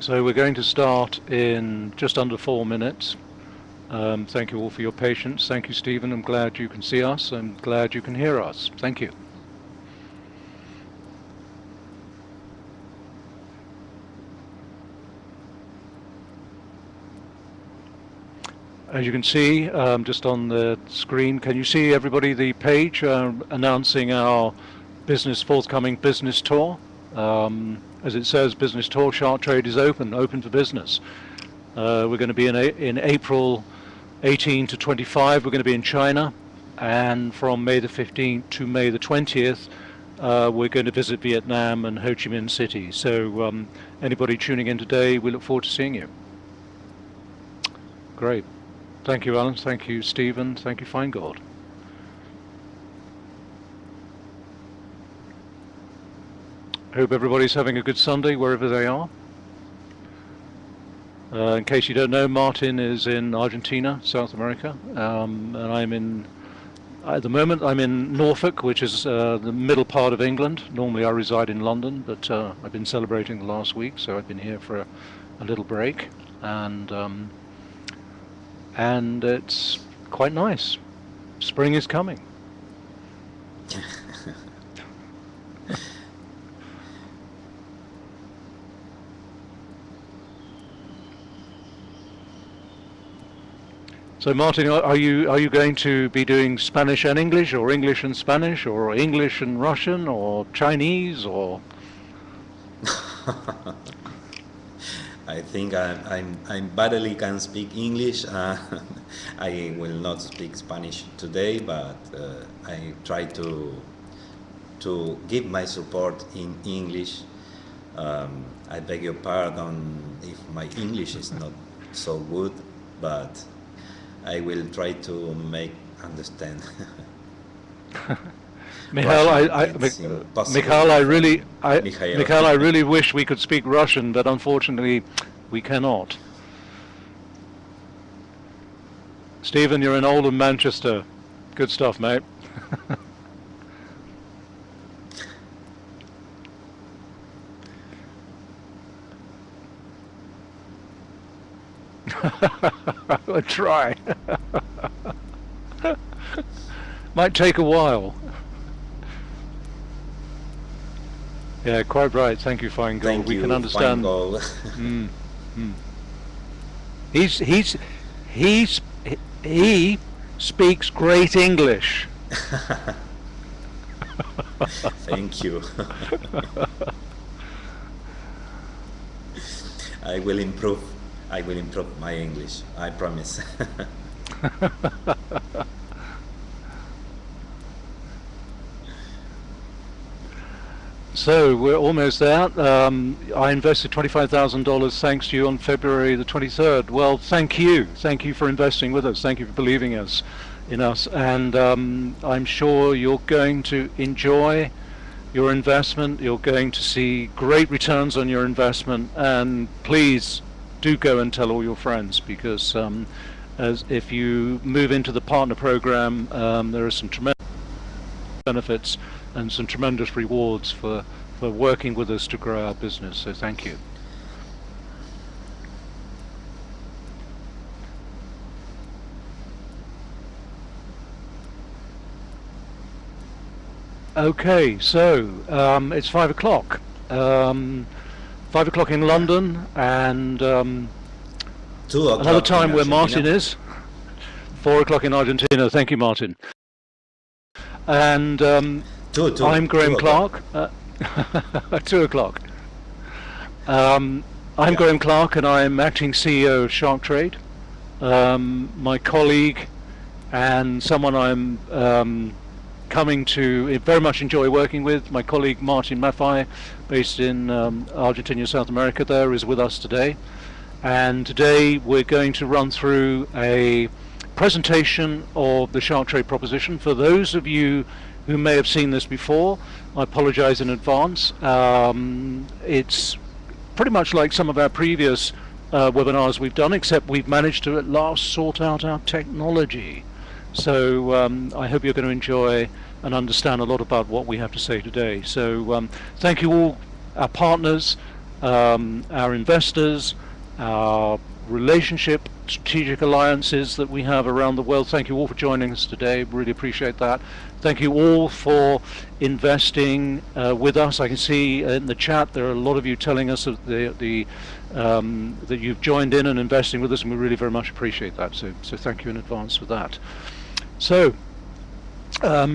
So we're going to start in just under 4 minutes. Thank you all for your patience. Thank you, Stephen. I'm glad you can see us. I'm glad you can hear us. Thank you. As you can see, just on the screen, can you see everybody the page announcing our forthcoming business tour? As it says, business tour, Shark Trade is open for business. We're going to be in April 18 to 25. We're going to be in China, and from May the 15th to May the 20th, we're going to visit Vietnam and Ho Chi Minh City. So anybody tuning in today, we look forward to seeing you. Great. Thank you, Alan. Thank you, Stephen. Thank you, Feingold. Hope everybody's having a good Sunday wherever they are. In case you don't know, Martin is in Argentina, South America, and at the moment I'm in Norfolk, which is the middle part of England. Normally I reside in London, but I've been celebrating the last week, so I've been here for a little break, and it's quite nice. Spring is coming. So Martin, are you going to be doing Spanish and English, or English and Spanish, or English and Russian, or Chinese, or? I think I barely can speak English. I will not speak Spanish today, but I try to give my support in English. I beg your pardon if my English is not so good, but I will try to make understand. Mikhail, I really wish we could speak Russian, but unfortunately we cannot. Stephen, you're in Oldham, Manchester. Good stuff, mate. I'll try. Might take a while. Yeah, quite right. Thank you, Feingold. We can understand. He speaks great English. Thank you. I will improve my English, I promise. So we're almost there. I invested $25,000 thanks to you on February the 23rd. Well, thank you. Thank you for investing with us. Thank you for believing in us. And I'm sure you're going to enjoy your investment. You're going to see great returns on your investment. And please do go and tell all your friends, because as if you move into the partner program, there are some tremendous benefits and some tremendous rewards for working with us to grow our business. So thank you. Okay, so it's 5 o'clock. 5 o'clock in London, and 2 o'clock another time where Martin is. 4 o'clock in Argentina. Thank you, Martin. And I'm Graham Clark. 2 o'clock. I'm Graham Clark, and I'm acting CEO of Shark Trade. My colleague and someone I'm coming to very much enjoy working with, my colleague Martin Maffei, based in Argentina, South America, there is with us today. And today we're going to run through a presentation of the Shark Trade proposition. For those of you who may have seen this before, I apologize in advance. It's pretty much like some of our previous webinars we've done, except we've managed to at last sort out our technology. So I hope you're going to enjoy and understand a lot about what we have to say today. So thank you all, our partners, our investors, our relationship, strategic alliances that we have around the world. Thank you all for joining us today. Really appreciate that. Thank you all for investing with us. I can see in the chat there are a lot of you telling us that that you've joined in and investing with us, and we really very much appreciate that. So thank you in advance for that. So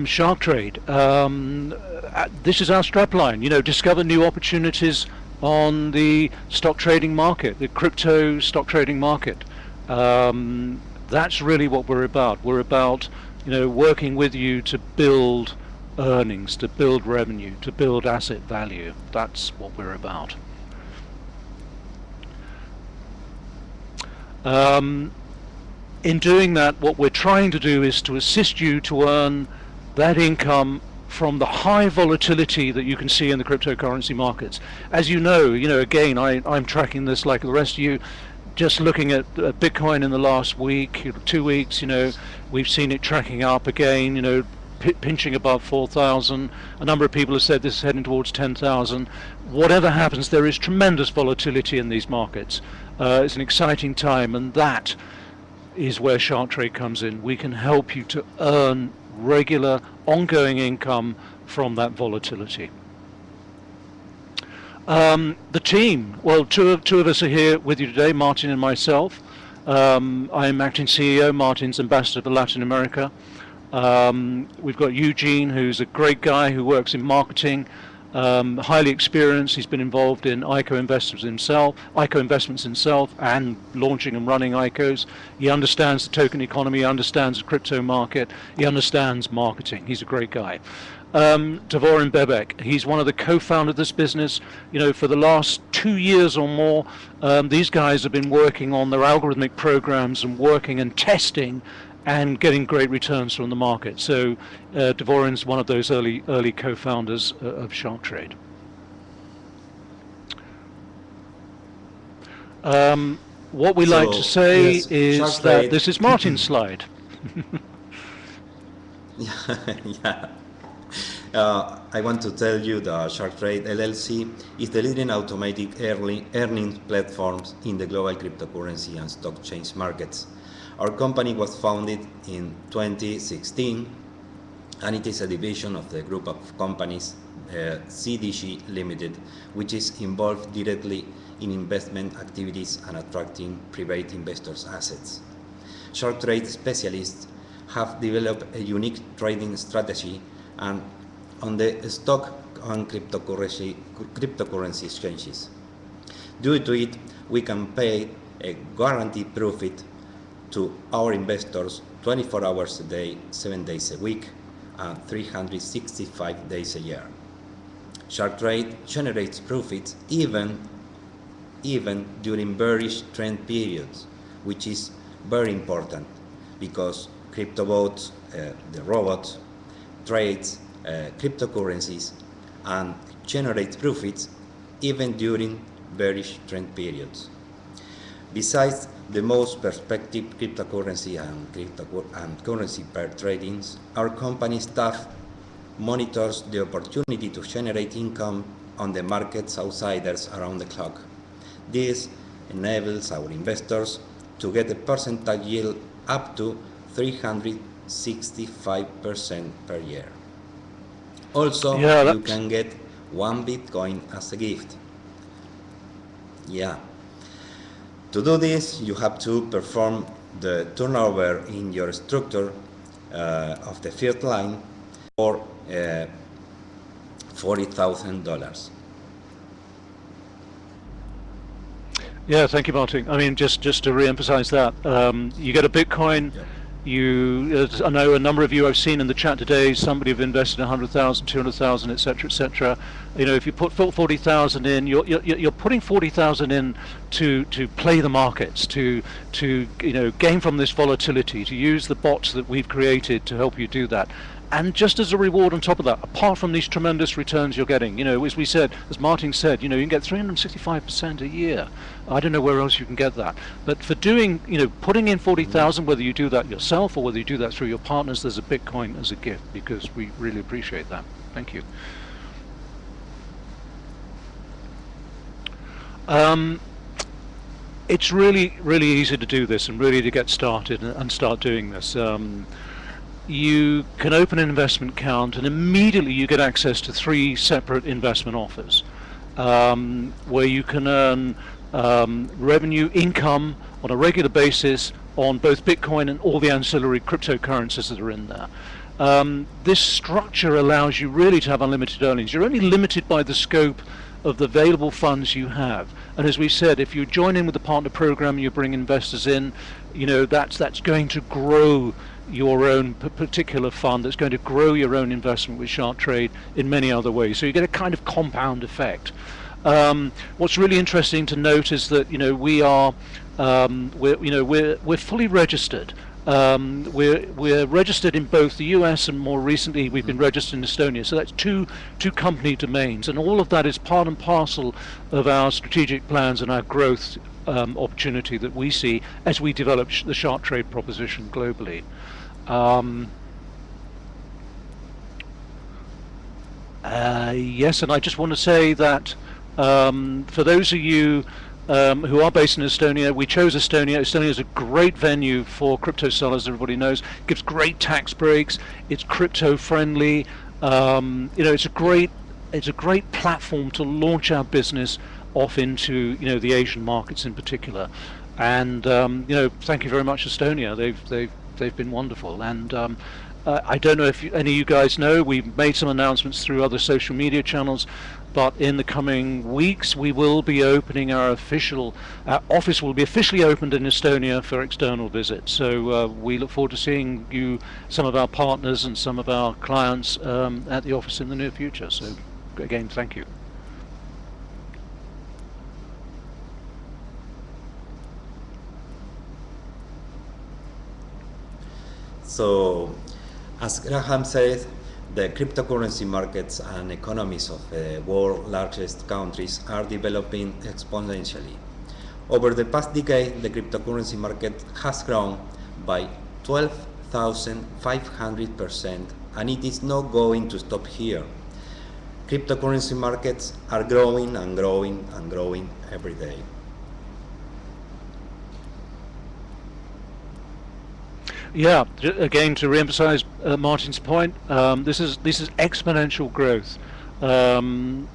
Shark Trade. This is our strapline. You know, discover new opportunities on the stock trading market, the crypto stock trading market. That's really what we're about. We're about, you know, working with you to build earnings, to build revenue, to build asset value. That's what we're about. In doing that, what we're trying to do is to assist you to earn that income from the high volatility that you can see in the cryptocurrency markets. As you know, again, I'm tracking this like the rest of you. Just looking at Bitcoin in the last week, 2 weeks, we've seen it tracking up again, pinching above 4,000. A number of people have said this is heading towards 10,000. Whatever happens, there is tremendous volatility in these markets. It's an exciting time, and that is where Shark Trade comes in. We can help you to earn regular, ongoing income from that volatility. The team, well, two of us are here with you today, Martin and myself. I'm acting CEO, Martin's ambassador for Latin America. We've got Eugene, who's a great guy who works in marketing, highly experienced. He's been involved in ICO investments himself, and launching and running ICOs. He understands the token economy, he understands the crypto market, he understands marketing. He's a great guy. Dvorin Bebek, he's one of the co-founders of this business. For the last 2 years or more, these guys have been working on their algorithmic programs and working and testing and getting great returns from the market. So Dvorin's one of those early co-founders of Shark Trade. What we like to say is that this is Martin's slide. Yeah. I want to tell you that Shark Trade LLC is the leading automatic earnings platforms in the global cryptocurrency and stock exchange markets. Our company was founded in 2016, and it is a division of the group of companies CDG Limited, which is involved directly in investment activities and attracting private investors' assets. Shark Trade specialists have developed a unique trading strategy and on the stock and cryptocurrency exchanges. Due to it, we can pay a guaranteed profit to our investors 24 hours a day, 7 days a week, and 365 days a year. Shark Trade generates profits even during bearish trend periods, which is very important because CryptoBots, the robot, trades cryptocurrencies and generates profits even during bearish trend periods. Besides the most prospective cryptocurrency and currency pair tradings, our company staff monitors the opportunity to generate income on the markets outsiders around the clock. This enables our investors to get a percentage yield up to 365% per year. Also, you can get 1 Bitcoin as a gift. Yeah. To do this, you have to perform the turnover in your structure of the fiat line for $40,000. Yeah, thank you, Martin. I mean, just to re-emphasize that, you get a Bitcoin. Yeah. I know a number of you I've seen in the chat today, somebody have invested 100,000, 200,000, etc., etc. If you put 40,000 in, you're putting 40,000 in to play the markets, to gain from this volatility, to use the bots that we've created to help you do that. And just as a reward on top of that, apart from these tremendous returns you're getting, as we said, as Martin said, you can get 365% a year. I don't know where else you can get that. But for doing, putting in 40,000, whether you do that yourself or whether you do that through your partners, there's a Bitcoin as a gift, because we really appreciate that. Thank you. Um, it's really, really easy to do this and really to get started and start doing this. You can open an investment account and immediately you get access to 3 separate investment offers, where you can earn revenue income on a regular basis on both Bitcoin and all the ancillary cryptocurrencies that are in there. This structure allows you really to have unlimited earnings. You're only limited by the scope of the available funds you have. And as we said, if you join in with the partner program, you bring investors in, that's going to grow your own particular fund, that's going to grow your own investment with Shark Trade in many other ways. So you get a kind of compound effect. What's really interesting to note is that we're fully registered. We're registered in both the US and more recently we've been registered in Estonia. So that's two company domains, and all of that is part and parcel of our strategic plans and our growth opportunity that we see as we develop the Shark Trade proposition globally. Yes, and I just want to say that for those of you who are based in Estonia, we chose Estonia. Estonia is a great venue for crypto sellers, everybody knows. It gives great tax breaks. It's crypto friendly. It's a great platform to launch our business off into the Asian markets in particular. And thank you very much, Estonia. They've been wonderful. And I don't know if any of you guys know, we've made some announcements through other social media channels, but in the coming weeks we will be opening our office will be officially opened in Estonia for external visits. So we look forward to seeing some of our partners and some of our clients at the office in the near future. So again, thank you. So, as Graham said, the cryptocurrency markets and economies of the world's largest countries are developing exponentially. Over the past decade, the cryptocurrency market has grown by 12,500%, and it is not going to stop here. Cryptocurrency markets are growing and growing and growing every day. Yeah, again, to re-emphasize Martin's point, this is exponential growth. I've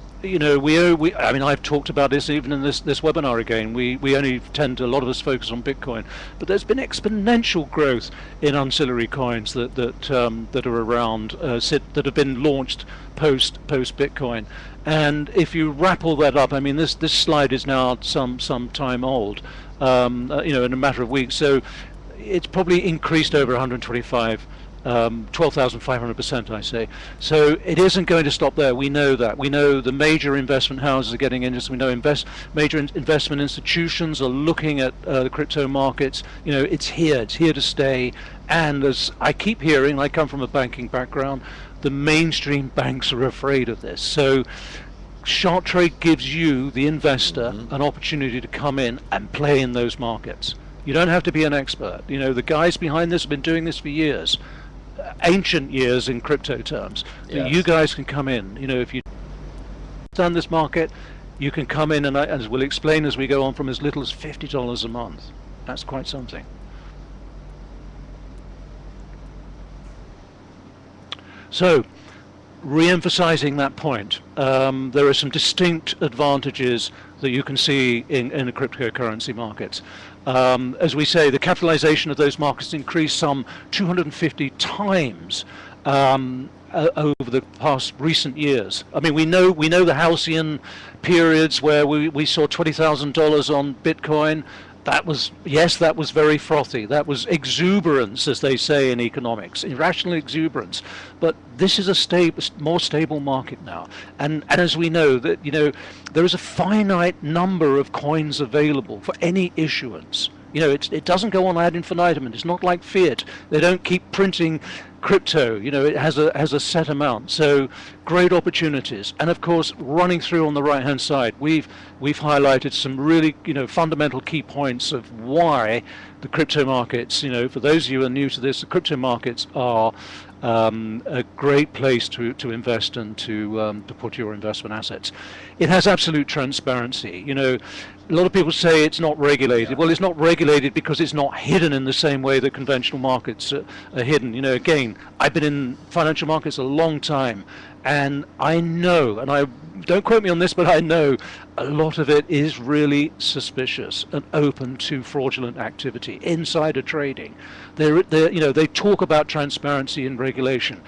talked about this even in this webinar again. We only a lot of us focus on Bitcoin, but there's been exponential growth in ancillary coins that are around, that have been launched post Bitcoin. And if you wrap all that up, I mean, this slide is now some time old, in a matter of weeks. So it's probably increased over 12,500%, I say. So it isn't going to stop there. We know that. We know the major investment houses are getting into this. We know major investment institutions are looking at the crypto markets. It's here to stay. And as I keep hearing, I come from a banking background, the mainstream banks are afraid of this. So Shark Trade gives you, the investor, an opportunity to come in and play in those markets. You don't have to be an expert. The guys behind this have been doing this for years, ancient years in crypto terms. Yes. You guys can come in. If you understand this market, you can come in, and as we'll explain as we go on, from as little as $50 a month. That's quite something. So, re-emphasizing that point, there are some distinct advantages that you can see in the cryptocurrency markets. As we say, the capitalization of those markets increased some 250 times over the past recent years. I mean, we know the halcyon periods where we saw $20,000 on Bitcoin. That was very frothy. That was exuberance, as they say in economics, irrational exuberance. But this is a more stable market now. And as we know, that there is a finite number of coins available for any issuance. It doesn't go on ad infinitum. It's not like fiat. They don't keep printing crypto. It has a set amount. So great opportunities. And of course, running through on the right hand side, we've highlighted some really fundamental key points of why the crypto markets, for those of you who are new to this, the crypto markets are a great place to invest and to put your investment assets. It has absolute transparency. You know, a lot of people say it's not regulated. Yeah. Well, it's not regulated because it's not hidden in the same way that conventional markets are hidden. You know, again, I've been in financial markets a long time, and I know, and I don't quote me on this, but I know a lot of it is really suspicious and open to fraudulent activity, insider trading. You know, they talk about transparency and regulation.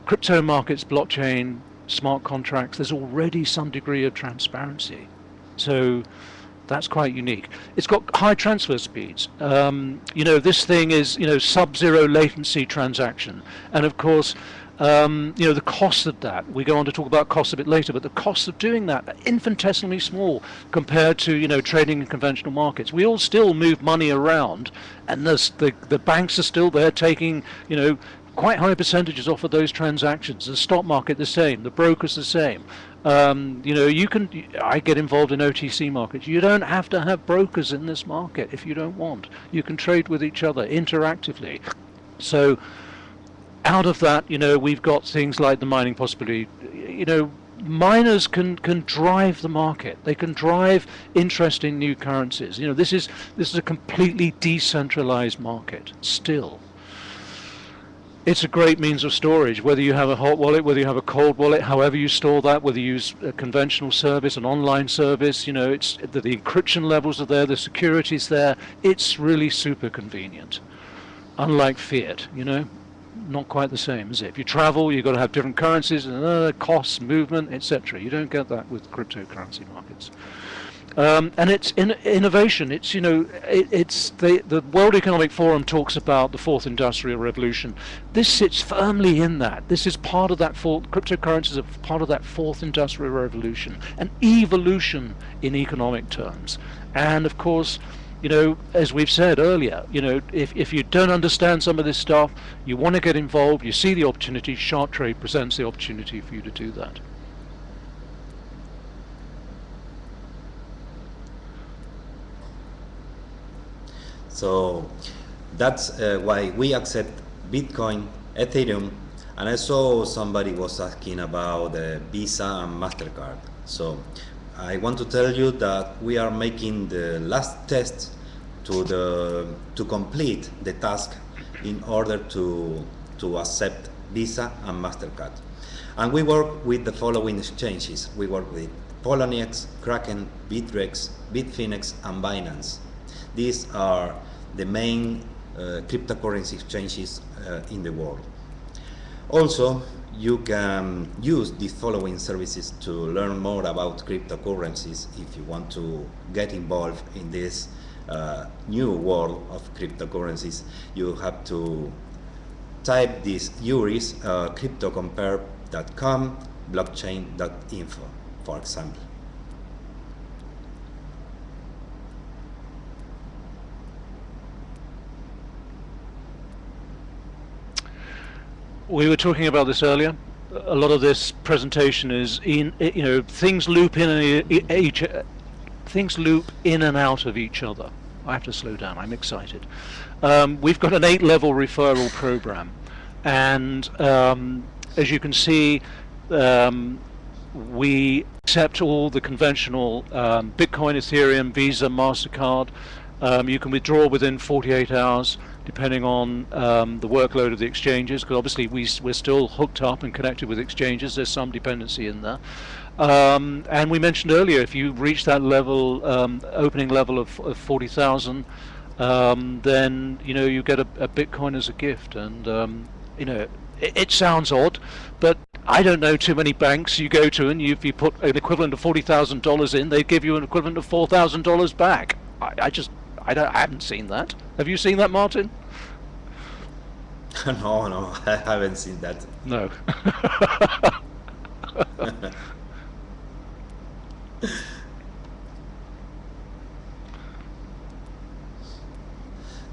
Crypto markets, blockchain, smart contracts, there's already some degree of transparency. So that's quite unique. It's got high transfer speeds. You know, this thing is, you know, sub-zero latency transaction. And of course, you know, the cost of that, we go on to talk about costs a bit later, but the costs of doing that are infinitesimally small compared to, you know, trading in conventional markets. We all still move money around, and the banks are still there taking, you know, quite high percentages off of those transactions. The stock market the same, the brokers the same. You know, I get involved in OTC markets. You don't have to have brokers in this market if you don't want. You can trade with each other interactively. So out of that, you know, we've got things like the mining possibility. You know, miners can drive the market. They can drive interest in new currencies. You know, this is a completely decentralized market still. It's a great means of storage, whether you have a hot wallet, whether you have a cold wallet, however you store that, whether you use a conventional service, an online service, you know, it's the encryption levels are there, the security's there. It's really super convenient. Unlike fiat, you know, not quite the same, is it? If you travel, you've got to have different currencies and costs, movement, etc. You don't get that with cryptocurrency markets. And it's innovation. It's, you know, it's the World Economic Forum talks about the fourth industrial revolution. This sits firmly in that. This is part of that cryptocurrencies are part of that fourth industrial revolution, an evolution in economic terms. And of course, you know, as we've said earlier, you know, if you don't understand some of this stuff, you want to get involved, you see the opportunity, Sharktrade presents the opportunity for you to do that. So that's why we accept Bitcoin, Ethereum, and I saw somebody was asking about Visa and MasterCard. So I want to tell you that we are making the last test to complete the task in order to accept Visa and MasterCard. And we work with the following exchanges. We work with Poloniex, Kraken, Bittrex, Bitfinex, and Binance. These are the main cryptocurrency exchanges in the world. Also, you can use these following services to learn more about cryptocurrencies if you want to get involved in this new world of cryptocurrencies. You have to type these URIs, cryptocompare.com, blockchain.info, for example. We were talking about this earlier. A lot of this presentation is you know, things loop in and out of each other. I have to slow down. I'm excited. We've got an 8-level referral program, and as you can see, we accept all the conventional Bitcoin, Ethereum, Visa, MasterCard. You can withdraw within 48 hours. Depending on the workload of the exchanges, because obviously we're still hooked up and connected with exchanges. There's some dependency in there. And we mentioned earlier, if you reach that level, opening level of 40,000, then you know you get a Bitcoin as a gift. And you know, it sounds odd, but I don't know too many banks you go to, and if you put an equivalent of $40,000 in, they give you an equivalent of $4,000 back. I haven't seen that. Have you seen that, Martin? No, I haven't seen that. No.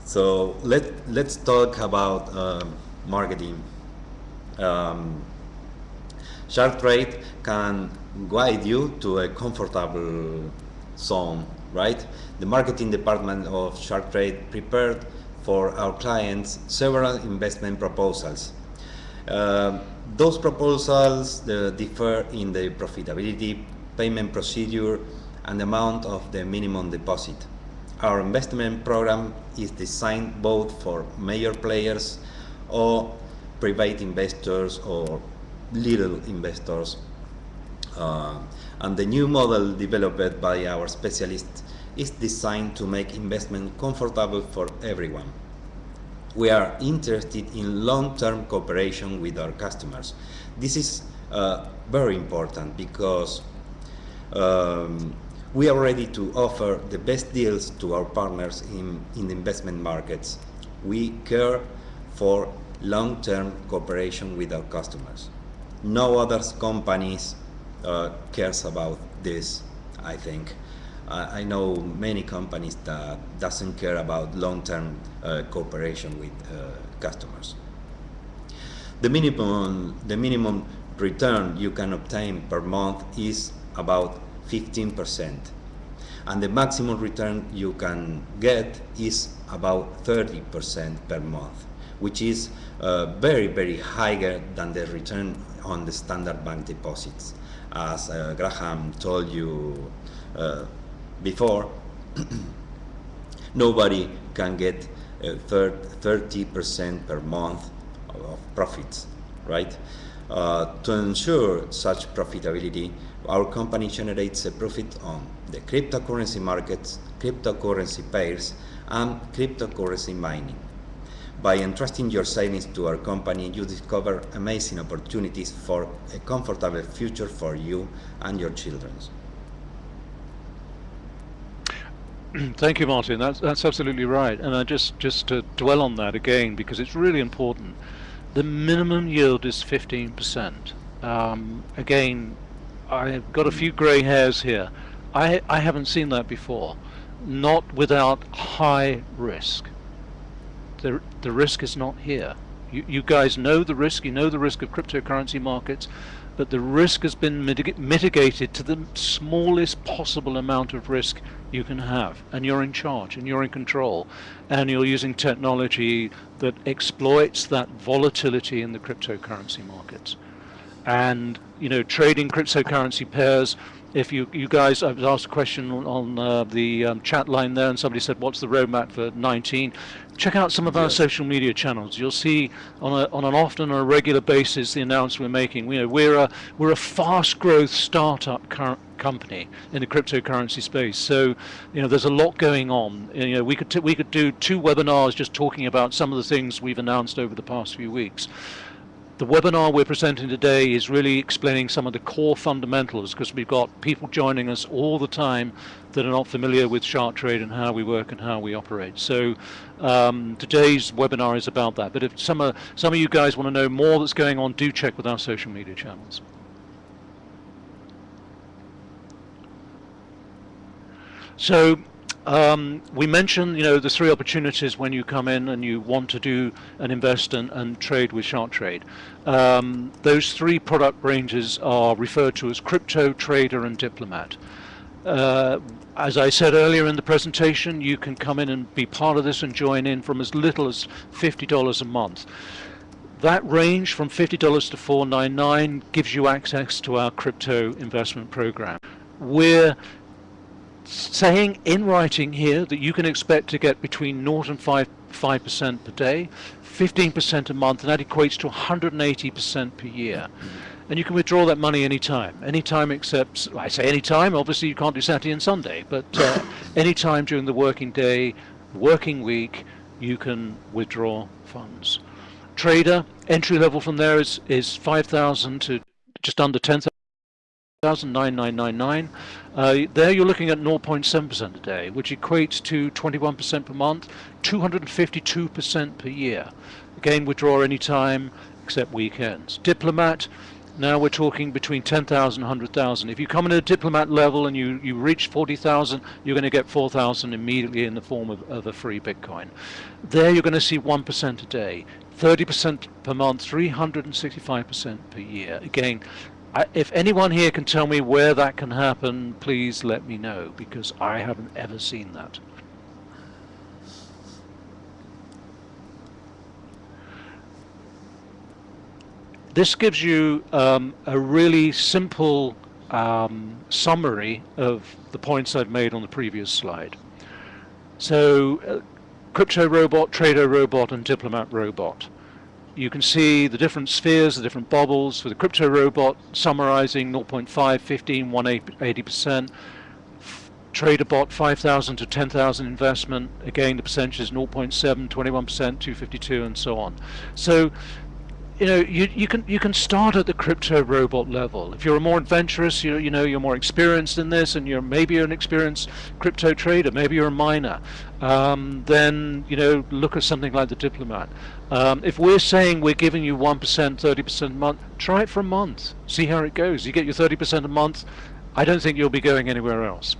So let's talk about marketing. Sharktrade can guide you to a comfortable zone, right? The marketing department of Sharktrade prepared for our clients several investment proposals. Um, those proposals differ in the profitability, payment procedure, and the amount of the minimum deposit. Our investment program is designed both for major players or private investors or little investors. And the new model developed by our specialists is designed to make investment comfortable for everyone. We are interested in long-term cooperation with our customers. This is very important because we are ready to offer the best deals to our partners in the investment markets. We care for long-term cooperation with our customers. No other companies cares about this, I think. I know many companies that doesn't care about long-term cooperation with customers. The minimum return you can obtain per month is about 15%, and the maximum return you can get is about 30% per month, which is very higher than the return on the standard bank deposits. As Graham told you before, nobody can get 30% per month of profits, right? To ensure such profitability, our company generates a profit on the cryptocurrency markets, cryptocurrency pairs, and cryptocurrency mining. By entrusting your savings to our company, you discover amazing opportunities for a comfortable future for you and your children. Thank you, Martin. That's absolutely right. And I just to dwell on that again, because it's really important. The minimum yield is 15%. Again, I've got a few grey hairs here. I haven't seen that before. Not without high risk. The risk is not here. You guys know the risk. You know the risk of cryptocurrency markets, but the risk has been mitigated to the smallest possible amount of risk you can have, and you're in charge and you're in control, and you're using technology that exploits that volatility in the cryptocurrency markets. And trading cryptocurrency pairs, if you guys, I was asked a question on the chat line there, and somebody said, what's the roadmap for 19? Check out some of our social media channels. You'll see on an often or a regular basis the announcement we're making. We're a fast growth startup company in the cryptocurrency space. So there's a lot going on. We could do 2 webinars just talking about some of the things we've announced over the past few weeks. The webinar we're presenting today is really explaining some of the core fundamentals, because we've got people joining us all the time that are not familiar with Shark-Trade and how we work and how we operate. So today's webinar is about that. But if some of you guys want to know more that's going on, do check with our social media channels. So we mentioned, the 3 opportunities when you come in and you want to do and invest and trade with Shark-Trade. Those 3 product ranges are referred to as Crypto, Trader, and Diplomat. As I said earlier in the presentation, you can come in and be part of this and join in from as little as $50 a month. That range from $50 to $499 gives you access to our crypto investment program. We're saying in writing here that you can expect to get between 0 and 5% per day, 15% a month, and that equates to 180% per year. And you can withdraw that money anytime except, I say anytime, obviously you can't do Saturday and Sunday, but anytime during the working day, working week, you can withdraw funds. Trader, entry level from there is 5,000 to just under 10,000. 9999. There you're looking at 0.7% a day, which equates to 21% per month, 252% per year. Again, withdraw any time except weekends. Diplomat, now we're talking between 10,000 and 100,000. If you come in at a Diplomat level and you reach 40,000, you're going to get 4,000 immediately in the form of a free Bitcoin. There you're going to see 1% a day, 30% per month, 365% per year. Again, if anyone here can tell me where that can happen, please let me know, because I haven't ever seen that. this gives you a really simple summary of the points I've made on the previous slide. So Crypto Robot, Trader Robot, and Diplomat Robot. You can see the different spheres, the different bubbles. For the Crypto Robot, summarizing 0.5, 15, 180%. Trader Bot, 5,000 to 10,000 investment. Again, the percentage is 0.7, 21%, 252, and so on. So, you know, you can start at the Crypto Robot level. If you're more adventurous, you're more experienced in this, and maybe you're an experienced crypto trader, maybe you're a miner, then look at something like the Diplomat. If we're saying we're giving you 1%, 30% a month, try it for a month, see how it goes. You get your 30% a month, I don't think you'll be going anywhere else.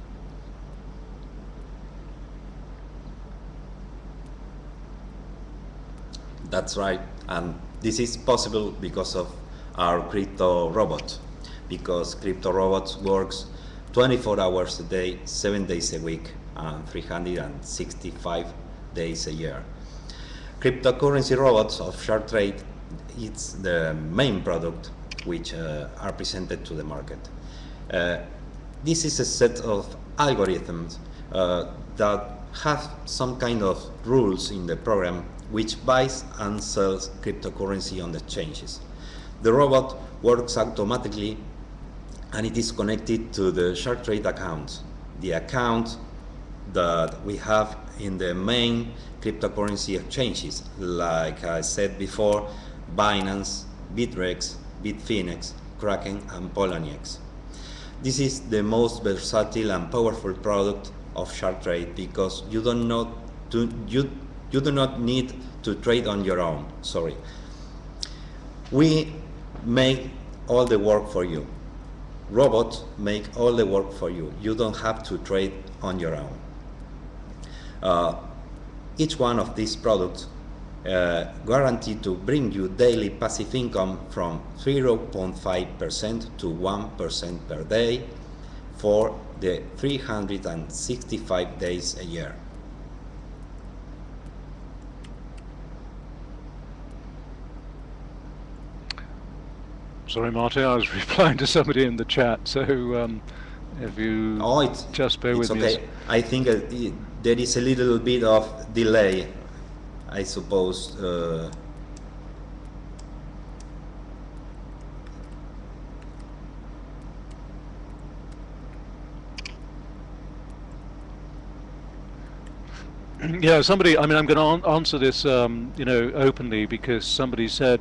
That's right, and this is possible because of our Crypto Robot, because Crypto Robot works 24 hours a day, 7 days a week, and 365 days a year. Cryptocurrency robots of Sharktrade, it's the main product which are presented to the market. This is a set of algorithms that have some kind of rules in the program which buys and sells cryptocurrency on the exchanges. The robot works automatically and it is connected to the Sharktrade account, the account that we have in the main cryptocurrency exchanges, like I said before, Binance, Bittrex, Bitfinex, Kraken, and Poloniex. This is the most versatile and powerful product of Sharktrade because you do not need to trade on your own. Sorry. We make all the work for you. Robots make all the work for you. You don't have to trade on your own. Each one of these products guaranteed to bring you daily passive income from 0.5% to 1% per day for the 365 days a year. Sorry, Martin, I was replying to somebody in the chat, so if you just bear with me. Okay. I think there is a little bit of delay, I suppose. Yeah, somebody, I mean, I'm going to answer this, openly, because somebody said,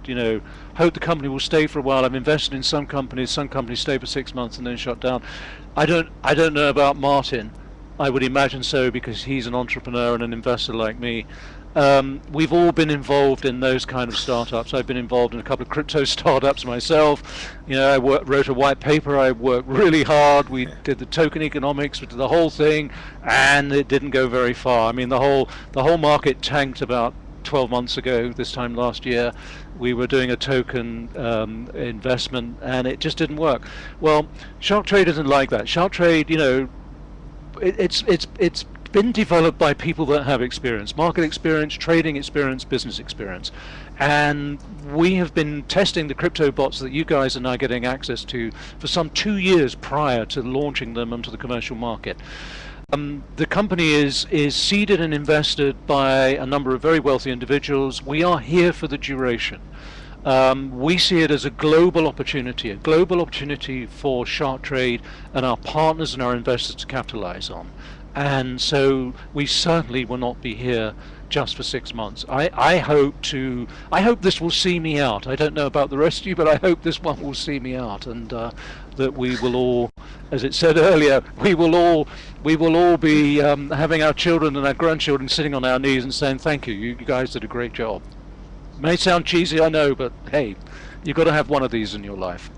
hope the company will stay for a while. I've invested in some companies stay for 6 months and then shut down. I don't know about Martin. I would imagine so because he's an entrepreneur and an investor like me. We've all been involved in those kind of startups. I've been involved in a couple of crypto startups myself. I wrote a white paper. I worked really hard. We did the token economics, we did the whole thing, and it didn't go very far. I mean, the whole market tanked about 12 months ago, this time last year. We were doing a token investment, and it just didn't work. Well, Sharktrade isn't like that. Sharktrade, it's been developed by people that have experience, market experience, trading experience, business experience. And we have been testing the crypto bots that you guys are now getting access to for some 2 years prior to launching them onto the commercial market. The company is seeded and invested by a number of very wealthy individuals. We are here for the duration. We see it as a global opportunity for Sharktrade and our partners and our investors to capitalize on. And so we certainly will not be here just for 6 months. I hope this will see me out. I don't know about the rest of you, but I hope this one will see me out, and that we will all, as it said earlier, we will all be having our children and our grandchildren sitting on our knees and saying, thank you, you guys did a great job. May sound cheesy, I know, but hey, you've got to have one of these in your life.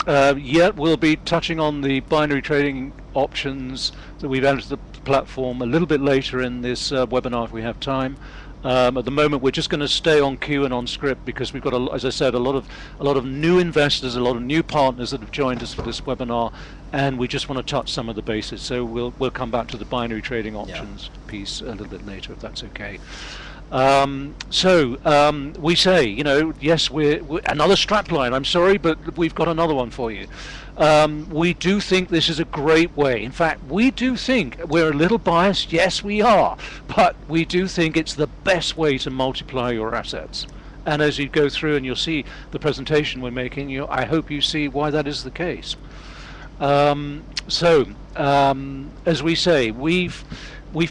Yet we'll be touching on the binary trading options that we've added to the platform a little bit later in this webinar if we have time. At the moment, we're just going to stay on cue and on script because we've got, as I said, a lot of new investors, a lot of new partners that have joined us for this webinar, and we just want to touch some of the bases. So we'll come back to the binary trading options piece a little bit later, if that's okay. We say, yes, we're another strapline. I'm sorry, but we've got another one for you. We do think this is a great way. In fact, we do think we're a little biased. Yes, we are, but we do think it's the best way to multiply your assets. And as you go through and you'll see the presentation we're making, I hope you see why that is the case. As we say, we've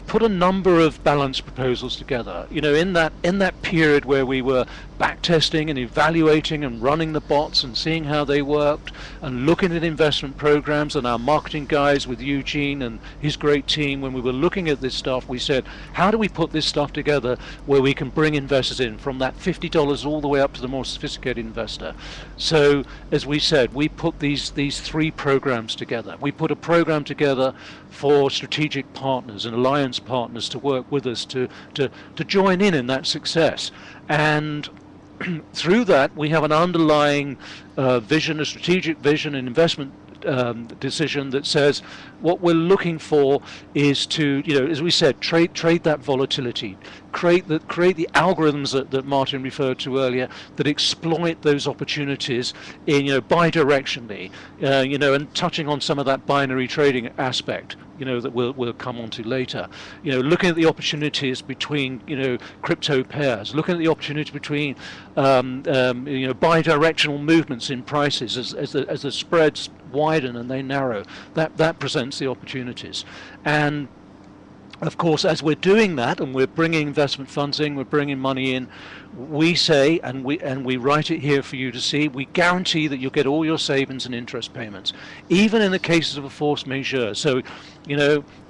put a number of balanced proposals together. In that period where we were backtesting and evaluating and running the bots and seeing how they worked and looking at investment programs, and our marketing guys with Eugene and his great team, when we were looking at this stuff, we said, how do we put this stuff together where we can bring investors in from that $50 all the way up to the more sophisticated investor? So as we said, we put these three programs together. We put a program together for strategic partners and alliance partners to work with us to join in that success. And through that, we have an underlying vision, a strategic vision, an investment decision that says what we're looking for is to, as we said, trade that volatility, create the algorithms that Martin referred to earlier that exploit those opportunities in bidirectionally, and touching on some of that binary trading aspect, that we'll come on to later. Looking at the opportunities between crypto pairs, looking at the opportunity between bidirectional movements in prices as the spreads widen and they narrow. That presents the opportunities. And of course, as we're doing that and we're bringing investment funds in, we're bringing money in, we say, and we write it here for you to see, we guarantee that you'll get all your savings and interest payments, even in the cases of a force majeure. So,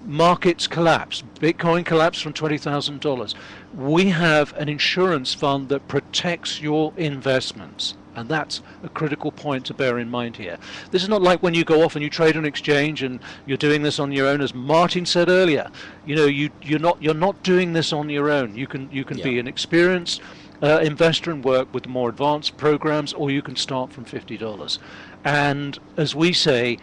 markets collapse, Bitcoin collapsed from $20,000. We have an insurance fund that protects your investments. And that's a critical point to bear in mind here. This is not like when you go off and you trade on exchange and you're doing this on your own. As Martin said earlier, you're not doing this on your own. You can be an experienced investor and work with more advanced programs, or you can start from $50. And as we say,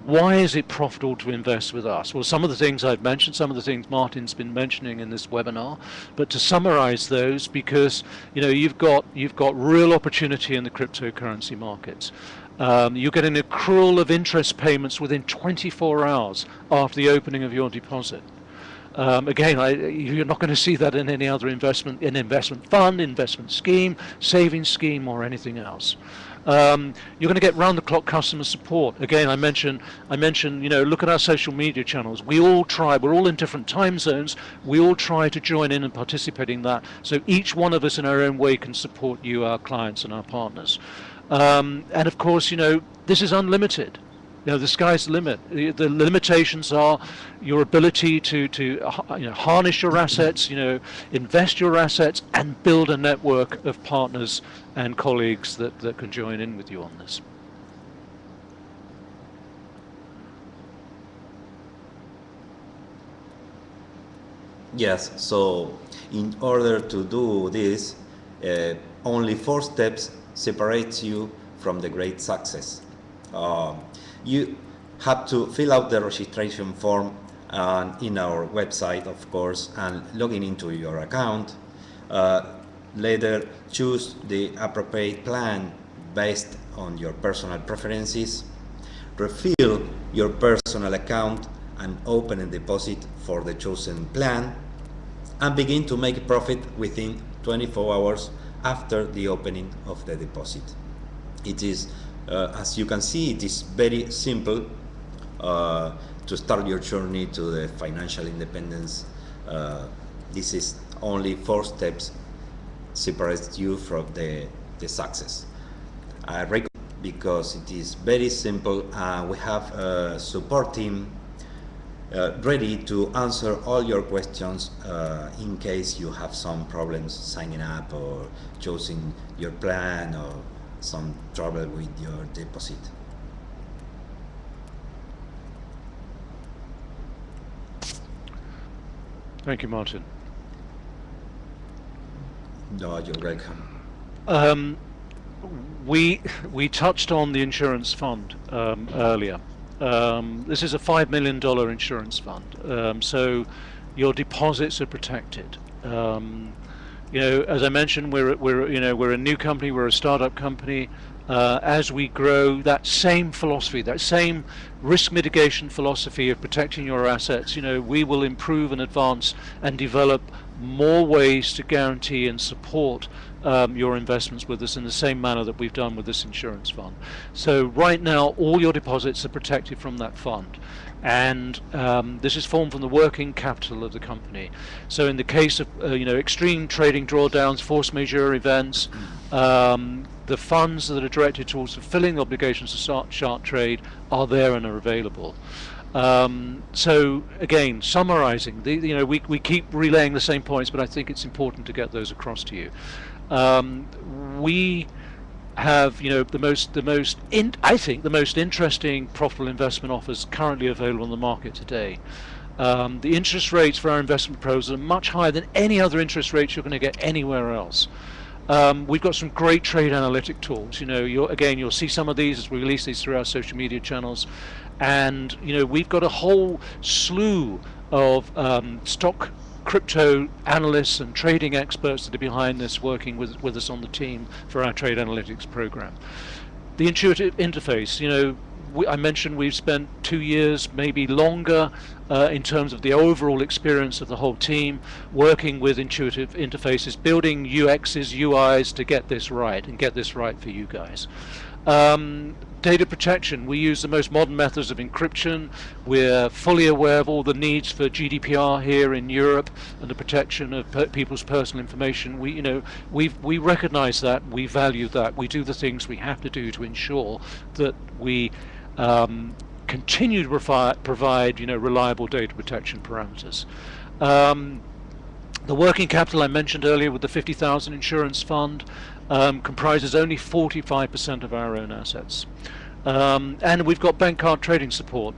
why is it profitable to invest with us? Well, some of the things I've mentioned, some of the things Martin's been mentioning in this webinar, but to summarize those, because you've got real opportunity in the cryptocurrency markets. You get an accrual of interest payments within 24 hours after the opening of your deposit. Again, you're not going to see that in any other investment fund, investment scheme, savings scheme, or anything else. You're going to get round-the-clock customer support. Again, I mentioned, look at our social media channels. We're all in different time zones. We all try to join in and participate in that. So each one of us in our own way can support you, our clients, and our partners. And of course, this is unlimited. The sky's the limit. The limitations are your ability to harness your assets, invest your assets, and build a network of partners and colleagues that can join in with you on this. Yes, so in order to do this, only 4 steps separate you from the great success. You have to fill out the registration form in our website, of course, and login into your account. Later, choose the appropriate plan based on your personal preferences. Refill your personal account and open a deposit for the chosen plan, and begin to make profit within 24 hours after the opening of the deposit. It is, as you can see, it is very simple to start your journey to the financial independence. This is only 4 steps separates you from the success. I recommend, because it is very simple, we have a support team ready to answer all your questions in case you have some problems signing up or choosing your plan or some trouble with your deposit. Thank you, Martin. No, you're welcome. We touched on the insurance fund earlier. This is a $5 million insurance fund, so your deposits are protected. As I mentioned, we're a new company, we're a startup company. As we grow, that same philosophy, that same risk mitigation philosophy of protecting your assets, we will improve and advance and develop more ways to guarantee and support your investments with us in the same manner that we've done with this insurance fund. So right now, all your deposits are protected from that fund. And this is formed from the working capital of the company. So in the case of extreme trading drawdowns, force majeure events, the funds that are directed towards fulfilling the obligations of Shark Trade are there and are available. So again, summarizing, we keep relaying the same points, but I think it's important to get those across to you. We have I think the most interesting profitable investment offers currently available on the market today. The interest rates for our investment proposals are much higher than any other interest rates you're going to get anywhere else. We've got some great trade analytic tools. You'll see some of these as we release these through our social media channels, and we've got a whole slew of stock crypto analysts and trading experts that are behind this, working with us on the team for our trade analytics program. The intuitive interface, I mentioned we've spent 2 years, maybe longer, in terms of the overall experience of the whole team, working with intuitive interfaces, building UXs, UIs to get this right and get this right for you guys. Data protection, we use the most modern methods of encryption. We're fully aware of all the needs for GDPR here in Europe and the protection of people's personal information. We recognize that, we value that, we do the things we have to do to ensure that we continue to provide reliable data protection parameters. The working capital I mentioned earlier with the 50,000 insurance fund comprises only 45% of our own assets. And we've got bank card trading support.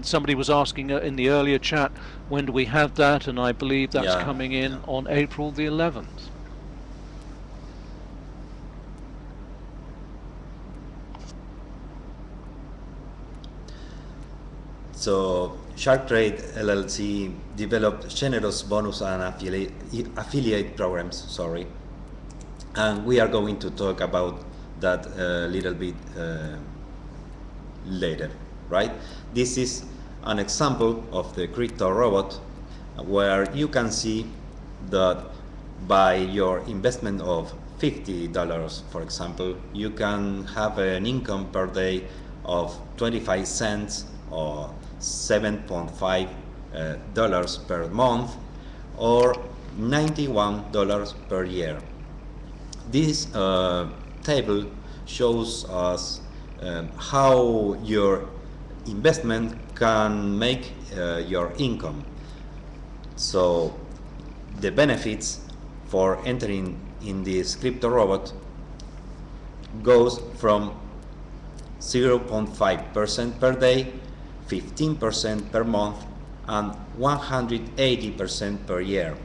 Somebody was asking in the earlier chat, when do we have that? And I believe that's coming in on April the 11th. So Shark Trade LLC developed generous bonus and affiliate programs, and we are going to talk about that a little bit later, right? This is an example of the crypto robot where you can see that by your investment of $50, for example, you can have an income per day of 25 cents or $7.5 per month or $91 per year. This table shows us how your investment can make your income. So the benefits for entering in this crypto robot goes from 0.5% per day, 15% per month, and 180% per year.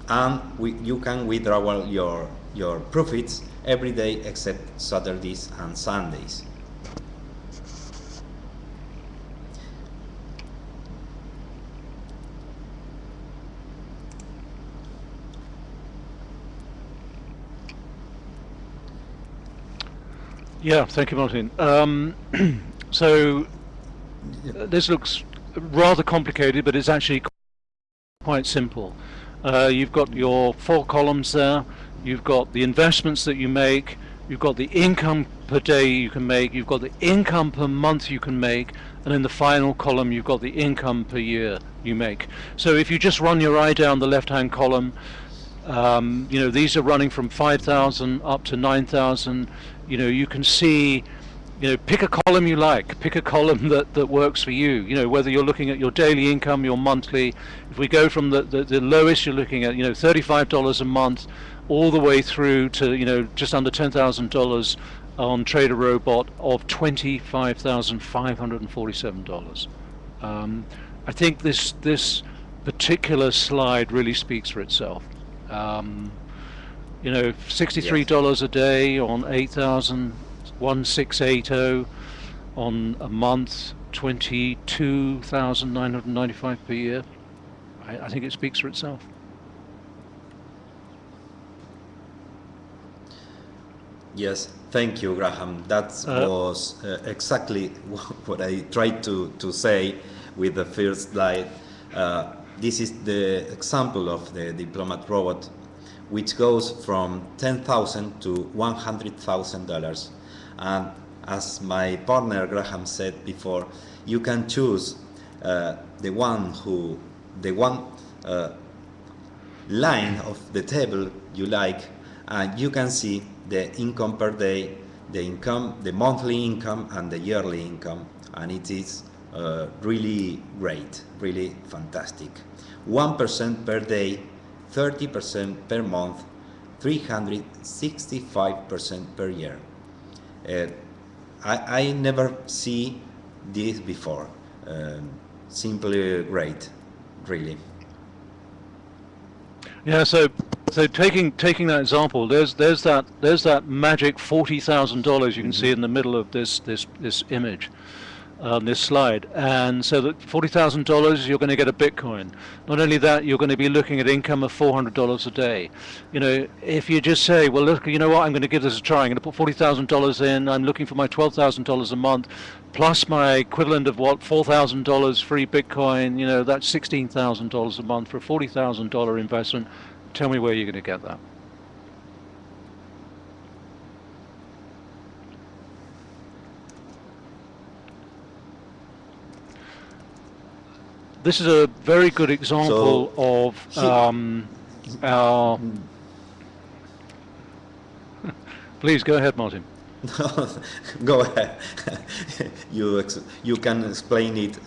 And you can withdraw your profits every day except Saturdays and Sundays. Yeah, thank you, Martin. So this looks rather complicated, but it's actually quite simple. You've got your 4 columns there. You've got the investments that you make. You've got the income per day you can make. You've got the income per month you can make. And in the final column, you've got the income per year you make. So if you just run your eye down the left-hand column, these are running from 5,000 up to 9,000. You can see, pick a column you like, pick a column that works for you, whether you're looking at your daily income, your monthly. If we go from the lowest, you're looking at, $35 a month, all the way through to, just under $10,000 on Trader Robot of $25,547. I think this particular slide really speaks for itself. $63 a day on 8,1680 on a month, 22,995 per year. I think it speaks for itself. Yes, thank you, Graham. That was exactly what I tried to say with the first slide. This is the example of the Diplomat robot, which goes from $10,000 to $100,000. And as my partner Graham said before, you can choose the one line of the table you like, and you can see the income per day, the income, the monthly income, and the yearly income, and it is really great, really fantastic. 1% per day, 30% per month, 365% per year. I never see this before. Simply great, really. Yeah, so taking that example, there's that magic $40,000 you can see in the middle of this image, this slide, and so that $40,000 you're going to get a Bitcoin. Not only that, you're going to be looking at income of $400 a day. You know, if you just say, well, look, you know what, I'm going to give this a try. I'm going to put $40,000 in. I'm looking for my $12,000 a month, plus my equivalent of what, $4,000 free Bitcoin. You know, that's $16,000 a month for a $40,000 investment. Tell me where you're going to get that. This is a very good example of our. Please go ahead, Martin. Go ahead. You can explain it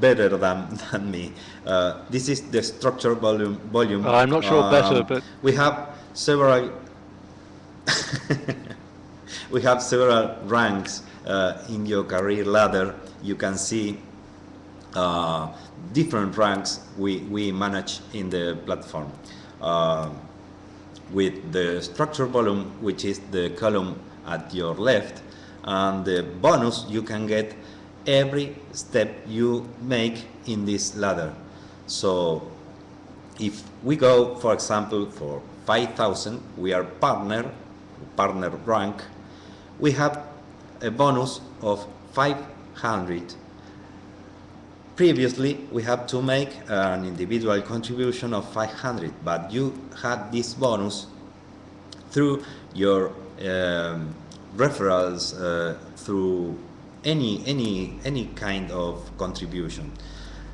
better than me. This is the structure volume. I'm not sure better, but we have several. We have several ranks in your career ladder. You can see different ranks we manage in the platform. With the structure volume, which is the column at your left, and the bonus you can get every step you make in this ladder. So if we go, for example, for 5,000, we are partner rank, we have a bonus of 500. Previously, we had to make an individual contribution of 500, but you had this bonus through your referrals, through any kind of contribution.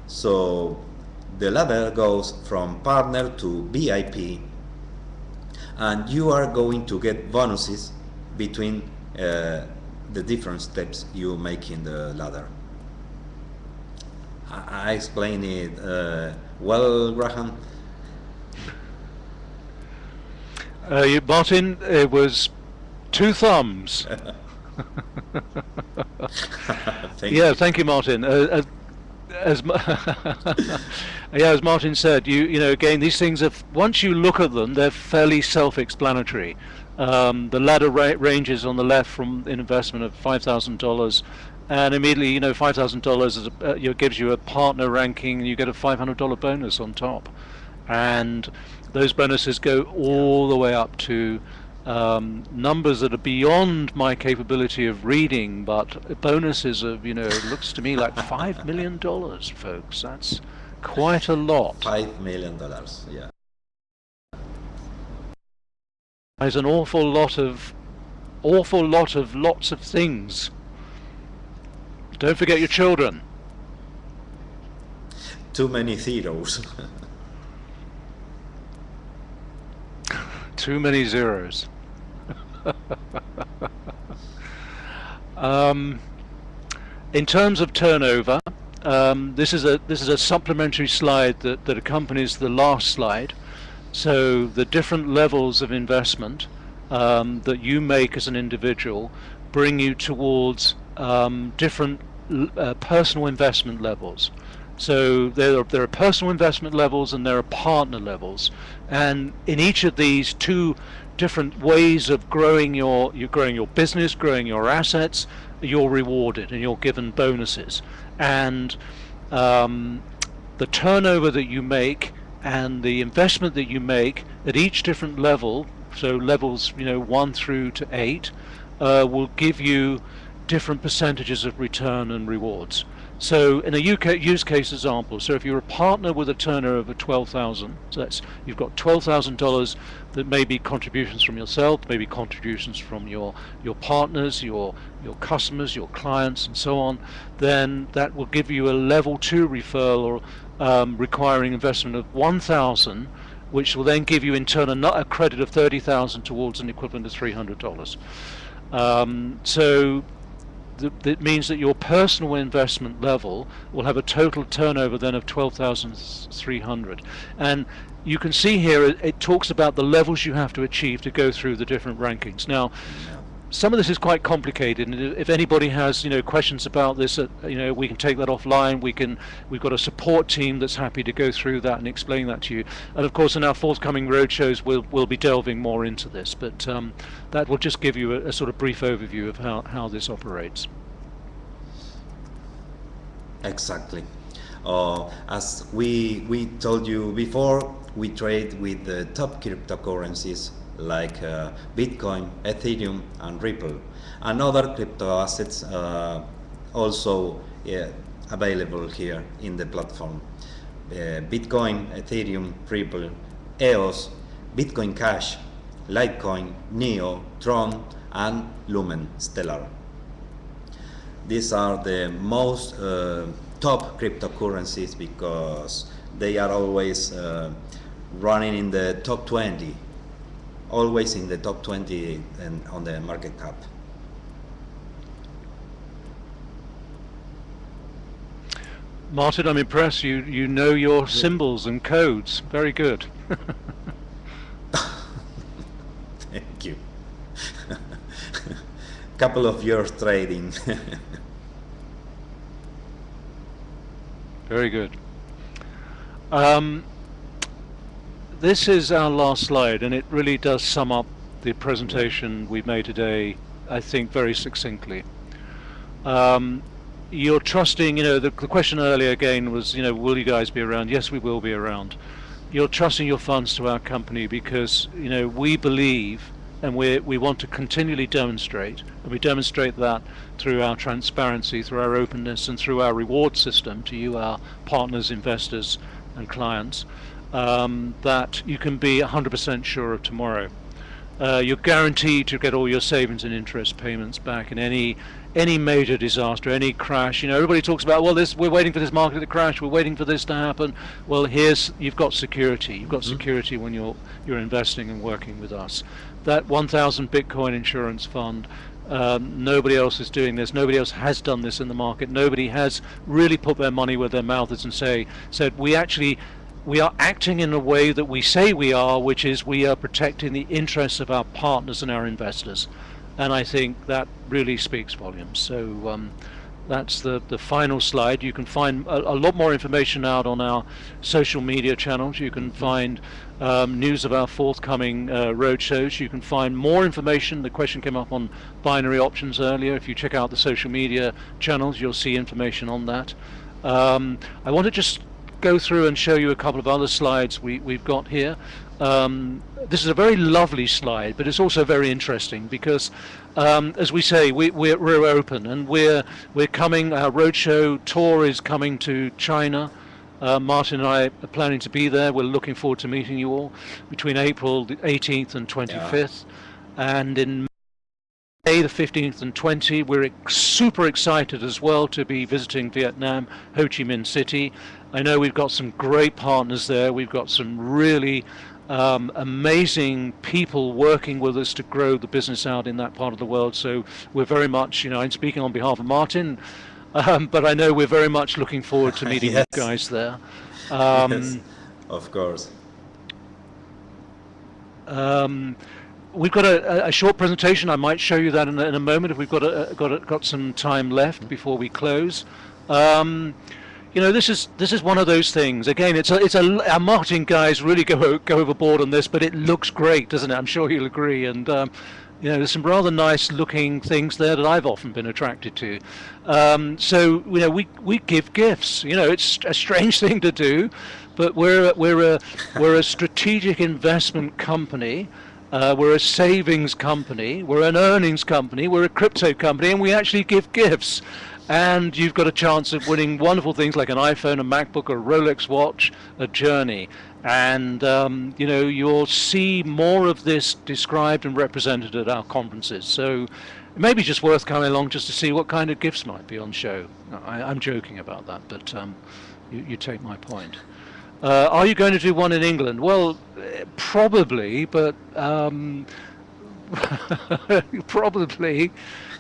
So the ladder goes from partner to VIP, and you are going to get bonuses between the different steps you make in the ladder. I explained it well, Graham. Martin, it was 2 thumbs. Thank you, Martin. As Martin said, you know, again, these things are, once you look at them, they're fairly self-explanatory. The ladder ranges on the left from an investment of $5,000. And immediately, you know, $5,000 gives you a partner ranking, and you get a $500 bonus on top. And those bonuses go all the way up to numbers that are beyond my capability of reading, but bonuses of, you know, it looks to me like $5 million, folks. That's quite a lot. $5 million, yeah. There's an awful lot of lots of things. Don't forget your children. Too many zeros. Too many zeros. In terms of turnover, this is a supplementary slide that accompanies the last slide. So the different levels of investment that you make as an individual bring you towards different personal investment levels. So there are personal investment levels and there are partner levels, and in each of these 2 different ways of growing your business, growing your assets, you're rewarded and you're given bonuses. And the turnover that you make and the investment that you make at each different level so levels 1 through to 8 will give you different percentages of return and rewards. So in a use case example, so if you're a partner with a turnover of 12,000, so that's you've got $12,000 that may be contributions from yourself, maybe contributions from your partners, your customers, your clients, and so on, then that will give you a level 2 referral requiring investment of 1,000, which will then give you in turn a credit of 30,000 towards an equivalent of $300. So that means that your personal investment level will have a total turnover then of 12,300. And you can see here it talks about the levels you have to achieve to go through the different rankings. Now, some of this is quite complicated, and if anybody has questions about this, we can take that offline. We've got a support team that's happy to go through that and explain that to you. And of course, in our forthcoming roadshows, we'll be delving more into this. But that will just give you a sort of brief overview of how this operates. Exactly. As we told you before, we trade with the top cryptocurrencies like Bitcoin, Ethereum, and Ripple, and other crypto assets also available here in the platform. Bitcoin, Ethereum, Ripple, EOS, Bitcoin Cash, Litecoin, Neo, Tron, and Lumen Stellar. These are the most top cryptocurrencies because they are always running in the top 20. Always in the top 20 and on the market cap. Martin, I'm impressed. You know your symbols and codes. Very good. Thank you. Couple of years trading. Very good. This is our last slide, and it really does sum up the presentation we've made today, I think, very succinctly. You're trusting, the question earlier again was, will you guys be around? Yes, we will be around. You're trusting your funds to our company because, we believe, and we want to continually demonstrate, and we demonstrate that through our transparency, through our openness, and through our reward system to you, our partners, investors, and clients, that you can be 100% sure of tomorrow. You're guaranteed to get all your savings and interest payments back in any major disaster, any crash. Everybody talks about, well, we're waiting for this market to crash, we're waiting for this to happen. Well, you've got security. You've got security when you're investing and working with us. That 1,000 Bitcoin insurance fund, nobody else is doing this. Nobody else has done this in the market. Nobody has really put their money where their mouth is and said we are acting in a way that we say we are, which is we are protecting the interests of our partners and our investors. And I think that really speaks volumes. So that's the final slide. You can find a lot more information out on our social media channels. You can find news of our forthcoming roadshows. You can find more information. The question came up on binary options earlier. If you check out the social media channels, you'll see information on that. I want to just go through and show you a couple of other slides we've got here. This is a very lovely slide, but it's also very interesting because, as we say, we're open, and we're coming. Our roadshow tour is coming to China. Martin and I are planning to be there. We're looking forward to meeting you all between April the 18th and 25th, and in May the 15th and 20th. We're super excited as well to be visiting Vietnam, Ho Chi Minh City. I know we've got some great partners there. We've got some really amazing people working with us to grow the business out in that part of the world. So we're very much, I'm speaking on behalf of Martin, but I know we're very much looking forward to meeting Yes. you guys there. Yes, of course. We've got a short presentation. I might show you that in a moment if we've got some time left before we close. This is one of those things. Again, our marketing guys really go overboard on this, but it looks great, doesn't it? I'm sure you'll agree. And there's some rather nice looking things there that I've often been attracted to. So we give gifts. It's a strange thing to do, but we're a strategic investment company. We're a savings company, we're an earnings company, we're a crypto company, and we actually give gifts. And you've got a chance of winning wonderful things like an iPhone, a MacBook, a Rolex watch, a Journey. And, you know, you'll see more of this described and represented at our conferences. So it may be just worth coming along just to see what kind of gifts might be on show. I'm joking about that, but you take my point. Are you going to do one in England? Well, probably, but probably,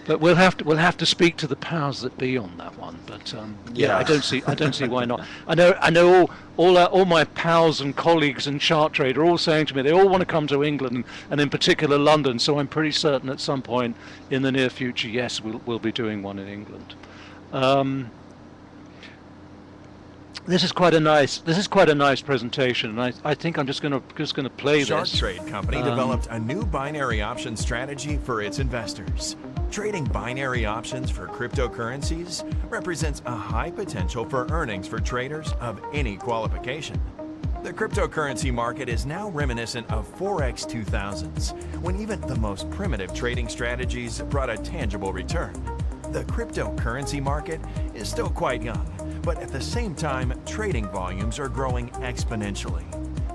but we'll have to speak to the powers that be on that one. But yeah, I don't see why not. I know all my pals and colleagues in Charttrade are all saying to me they all want to come to England and in particular London. So I'm pretty certain at some point in the near future, yes, we'll be doing one in England. This is quite a nice presentation, and I think I'm just going to play this. Charttrade Company developed a new binary option strategy for its investors. Trading binary options for cryptocurrencies represents a high potential for earnings for traders of any qualification. The cryptocurrency market is now reminiscent of Forex 2000s, when even the most primitive trading strategies brought a tangible return. The cryptocurrency market is still quite young, but at the same time, trading volumes are growing exponentially.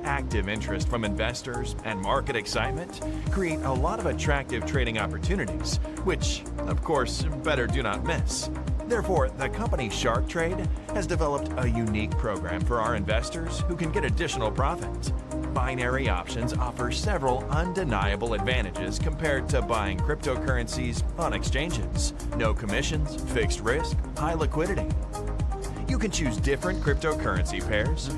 Active interest from investors and market excitement create a lot of attractive trading opportunities, which, of course, better do not miss. Therefore, the company Charttrade has developed a unique program for our investors who can get additional profit. Binary options offer several undeniable advantages compared to buying cryptocurrencies on exchanges. No commissions, fixed risk, high liquidity. You can choose different cryptocurrency pairs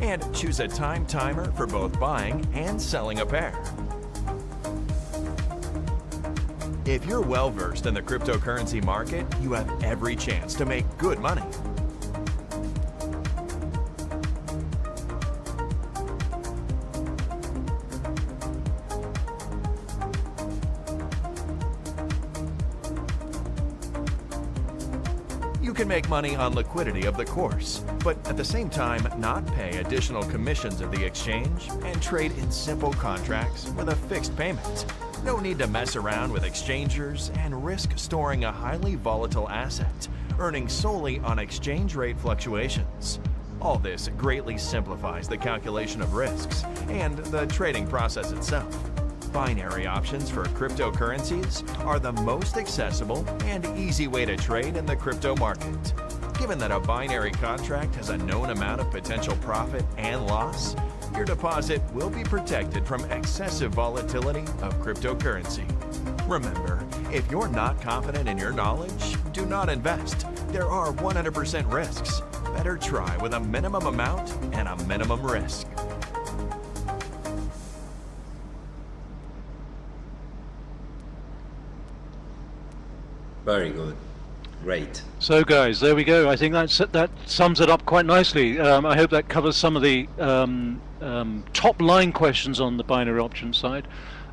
and choose a time timer for both buying and selling a pair. If you're well versed in the cryptocurrency market, you have every chance to make good money. You can make money on liquidity of the course, but at the same time not pay additional commissions of the exchange and trade in simple contracts with a fixed payment. No need to mess around with exchangers and risk storing a highly volatile asset, earning solely on exchange rate fluctuations. All this greatly simplifies the calculation of risks and the trading process itself. Binary options for cryptocurrencies are the most accessible and easy way to trade in the crypto market. Given that a binary contract has a known amount of potential profit and loss, your deposit will be protected from excessive volatility of cryptocurrency. Remember, if you're not confident in your knowledge, do not invest. There are 100% risks. Better try with a minimum amount and a minimum risk. Very good. Great. So guys, there we go. I think that sums it up quite nicely. I hope that covers some of the top line questions on the binary option side.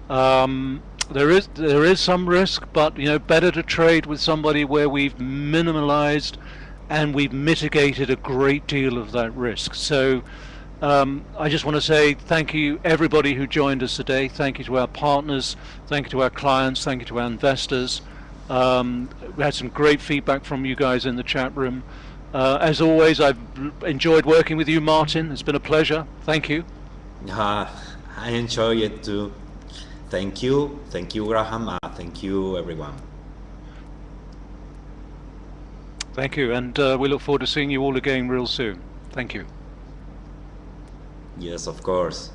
There is some risk, but you know, better to trade with somebody where we've minimalized and we've mitigated a great deal of that risk. So I just want to say thank you everybody who joined us today. Thank you to our partners, thank you to our clients, thank you to our investors. We had some great feedback from you guys in the chat room. As always, I've enjoyed working with you, Martin. It's been a pleasure. Thank you. I enjoy it too. Thank you, Graham. Thank you, everyone. Thank you, and we look forward to seeing you all again real soon. Thank you. Yes, of course.